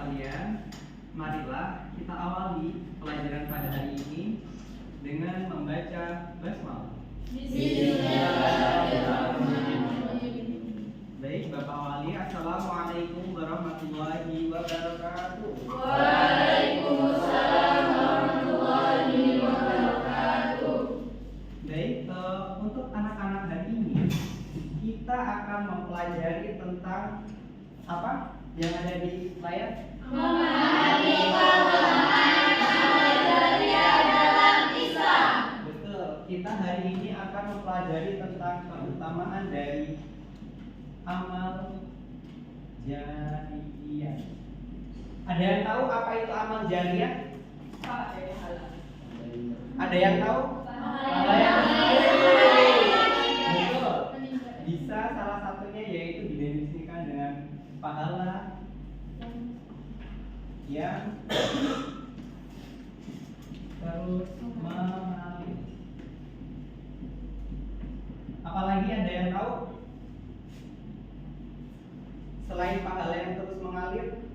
sekalian, marilah kita awali pelajaran pada hari ini dengan membaca basmalah. Baik, Bapak Wali, Assalamualaikum warahmatullahi wabarakatuh. Waalaikumsalam warahmatullahi wabarakatuh. Baik, untuk anak-anak hari ini kita akan mempelajari tentang apa yang ada di layar? Memahami keutamaan amal jariah dalam Islam. Betul, kita hari ini akan mempelajari tentang keutamaan dari amal jariah. Ada yang tahu apa itu amal jariah? Ada yang tahu? Betul. Bisa salah satunya yaitu didefinisikan dengan pahala yang terus mengalir. Apalagi ada yang tahu? Selain pahala yang terus mengalir,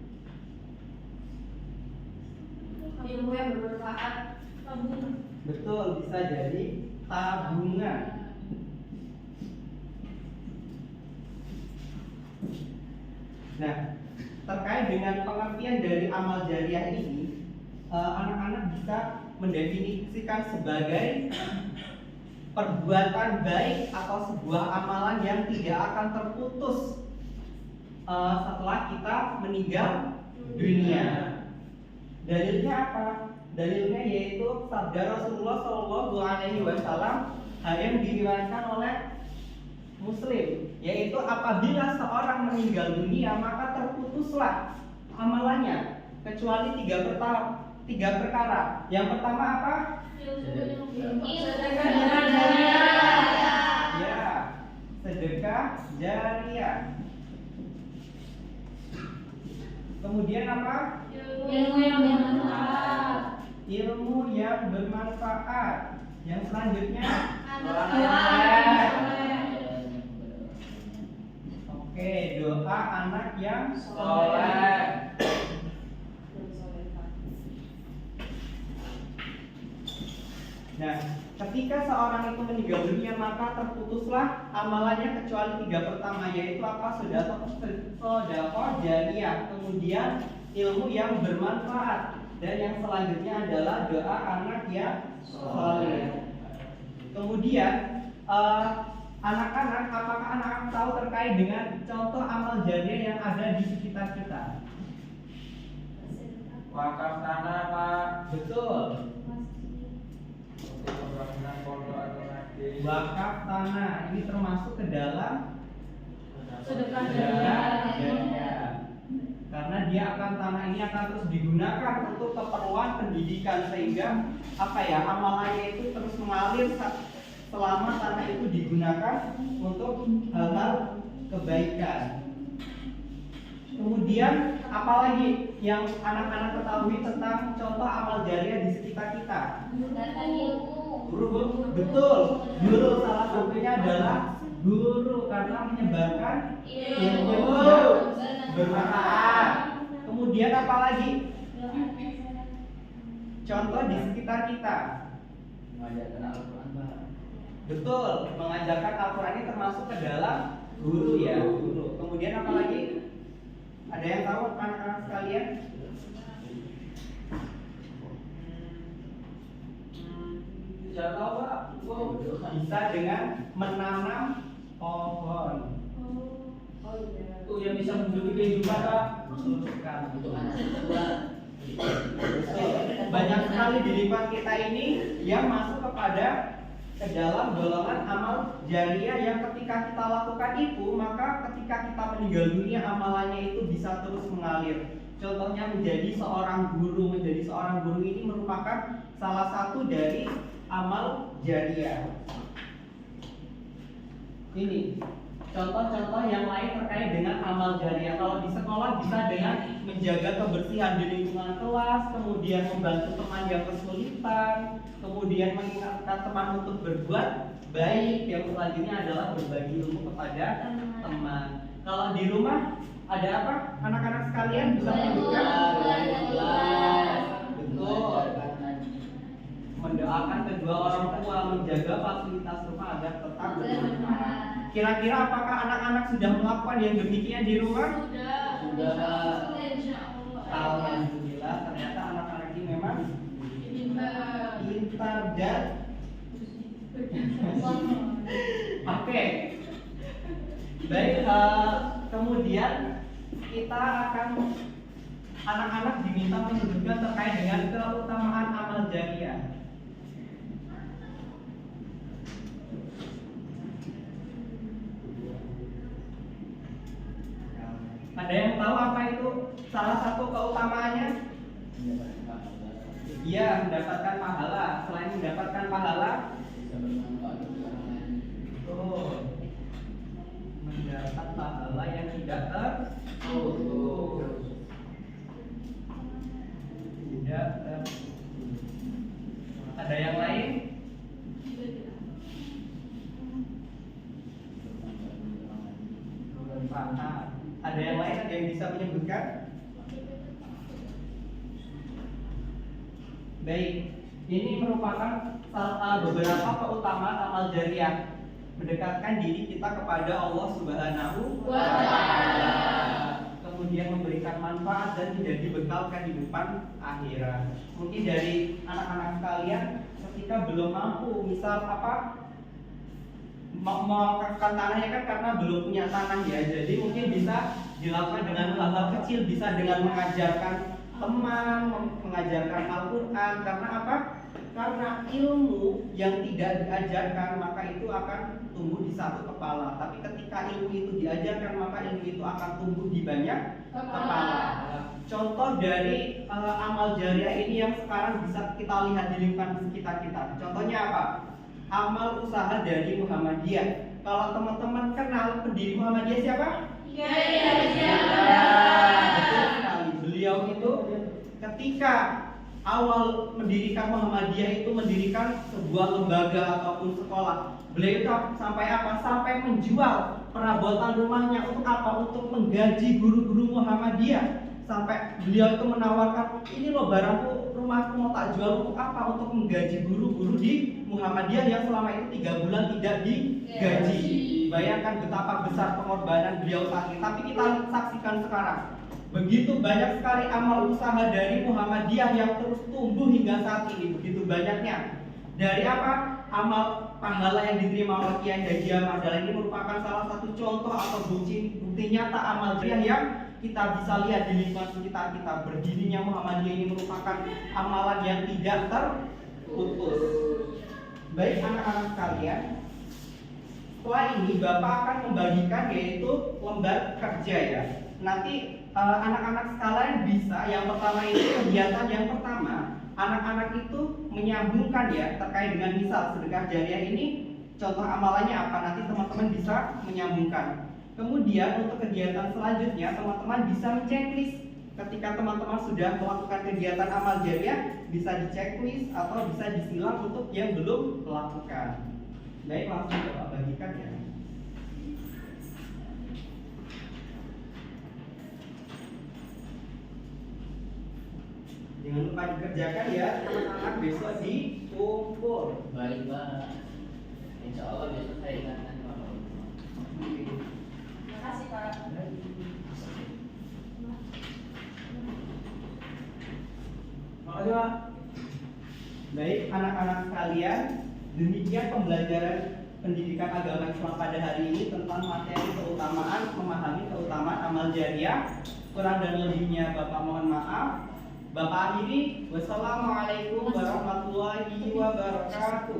Ilmu yang bermanfaat. betul, bisa jadi tabungan. Nah, terkait dengan pengertian dari amal jariah ini, anak-anak bisa mendefinisikan sebagai perbuatan baik atau sebuah amalan yang tidak akan terputus setelah kita meninggal dunia. Dalilnya apa? Dalilnya yaitu sabda Rasulullah Shallallahu Alaihi Wasallam yang diriwayatkan oleh Muslim, yaitu apabila seorang meninggal dunia maka terputuslah amalannya kecuali tiga perkara. Yang pertama apa? Ya, sedekah jariah. Kemudian apa? Ilmu yang bermanfaat. Ilmu yang bermanfaat. Yang selanjutnya oke, doa anak yang soleh. Nah, ketika seorang itu meninggal dunia maka terputuslah amalannya kecuali tiga pertama, yaitu apa? Sedekah jariah, kemudian ilmu yang bermanfaat, dan yang selanjutnya adalah doa anak yang soleh. Kemudian anak-anak, apakah anak-anak tahu terkait dengan contoh amal jariah yang ada di sekitar kita? Wakaf tanah, Pak. Betul. Untuk pembangunan pondok atau masjid. Wakaf tanah ini termasuk ke dalam Sedekah jariah. Karena dia akan tanah ini akan terus digunakan untuk keperluan pendidikan, sehingga apa ya, amalannya itu terus mengalir selama tanah itu digunakan untuk hal-hal kebaikan. Kemudian apalagi yang anak-anak ketahui tentang contoh amal jariah di sekitar kita? Guru, betul. Guru, salah satunya adalah guru, karena menyebarkan ilmu yang bermanfaat. Kemudian apalagi contoh di sekitar kita? Mengajarkan Al-Quran, Pak. Betul, mengajarkan Al-Quran ini termasuk ke dalam guru ya, guru. Kemudian apalagi? Ada yang tahu anak-anak sekalian? Tidak tahu, Pak. Bisa dengan menanam pohon. Itu yang bisa menghidupkan kehidupan, Pak. Betul. Banyak sekali di lingkungan kita ini yang masuk ke dalam golongan amal jariah yang ketika kita lakukan itu, maka ketika kita meninggal dunia amalannya itu bisa terus mengalir. Contohnya menjadi seorang guru. Menjadi seorang guru ini merupakan salah satu dari amal jariah. Ini contoh-contoh yang lain terkait dengan amal jariah. Kalau di sekolah bisa dengan menjaga kebersihan di lingkungan kelas, kemudian membantu teman yang kesulitan, kemudian mengingatkan teman untuk berbuat baik. Yang selanjutnya adalah berbagi ilmu kepada teman. Kalau di rumah ada apa? Anak-anak sekalian bisa menyebutkan? kedua orang tua menjaga fasilitas rumah agar tetap bermanfaat. Kira-kira apakah anak-anak sudah melakukan yang demikian di rumah? Sudah. Alhamdulillah, ternyata anak-anak ini memang pintar dan oke. Baik, kemudian kita akan anak-anak diminta menyebutkan terkait dengan keutamaan amal jariah. Ada yang tahu apa itu salah satu keutamaannya? Iya, mendapatkan pahala. Selain mendapatkan pahala, mendapat pahala yang tidak terputus. Ada yang lain? Ada yang lain? Ada yang bisa menyebutkan? Baik, ini merupakan beberapa keutamaan amal jariah, mendekatkan diri kita kepada Allah Subhanahu wa Ta'ala, kemudian memberikan manfaat dan tidak dibekal kehidupan akhirat. Mungkin dari anak-anak sekalian ketika belum mampu, misal melakukan tanahnya kan karena belum punya tanah ya, jadi mungkin bisa dilakukan dengan hal-hal kecil, bisa dengan mengajarkan teman, mengajarkan Al-Quran. Karena apa? Karena ilmu yang tidak diajarkan maka itu akan tumbuh di satu kepala, tapi ketika ilmu itu diajarkan maka ilmu itu akan tumbuh di banyak kepala. Contoh dari amal jariah ini yang sekarang bisa kita lihat di lingkungan sekitar kita. Contohnya apa? Amal usaha dari Muhammadiyah. Kalau teman-teman kenal pendiri Muhammadiyah siapa? Betul sekali. Beliau itu ketika awal mendirikan Muhammadiyah itu mendirikan sebuah lembaga ataupun sekolah. Beliau itu sampai apa? Sampai menjual perabotan rumahnya untuk apa? Untuk menggaji guru-guru Muhammadiyah. Sampai beliau itu menawarkan, ini loh barangku, rumahku mau tak jual untuk apa? Untuk menggaji guru-guru di Muhammadiyah yang selama itu 3 bulan tidak digaji. Bayangkan betapa besar pengorbanan beliau saat ini. Tapi kita saksikan sekarang, begitu banyak sekali amal usaha dari Muhammadiyah yang terus tumbuh hingga saat ini. Begitu banyaknya. Dari apa? Amal pahala yang diterima oleh Kiai Haji Ahmad Dahlan ini merupakan salah satu contoh atau bukti nyata amal jariah yang kita bisa lihat di lingkungan sekitar kita. Berdirinya Muhammadiyah ini merupakan amalan yang tidak terputus. Baik anak-anak sekalian, setelah ini Bapak akan membagikan yaitu lembar kerja ya. Nanti anak-anak sekalian bisa, yang pertama ini kegiatan yang pertama, anak-anak itu menyambungkan ya terkait dengan misal sedekah jariah ini, contoh amalannya apa, nanti teman-teman bisa menyambungkan. Kemudian untuk kegiatan selanjutnya teman-teman bisa men-checklist. Ketika teman-teman sudah melakukan kegiatan amal jariah, bisa di-checklist atau bisa disilang untuk yang belum melakukan. Baik, langsung Bapak bagikan ya. Jangan lupa dikerjakan ya, anak-anak besok dikumpul. Baik, Pak. Insya Allah besok saya ingatkan Pak. Terima kasih Pak. Makasih Pak. Baik anak-anak sekalian, demikian pembelajaran pendidikan agama Islam pada hari ini tentang materi keutamaan, memahami keutamaan amal jariah. Kurang dan lebihnya Bapak mohon maaf. Bapak akhiri, wassalamualaikum warahmatullahi wabarakatuh.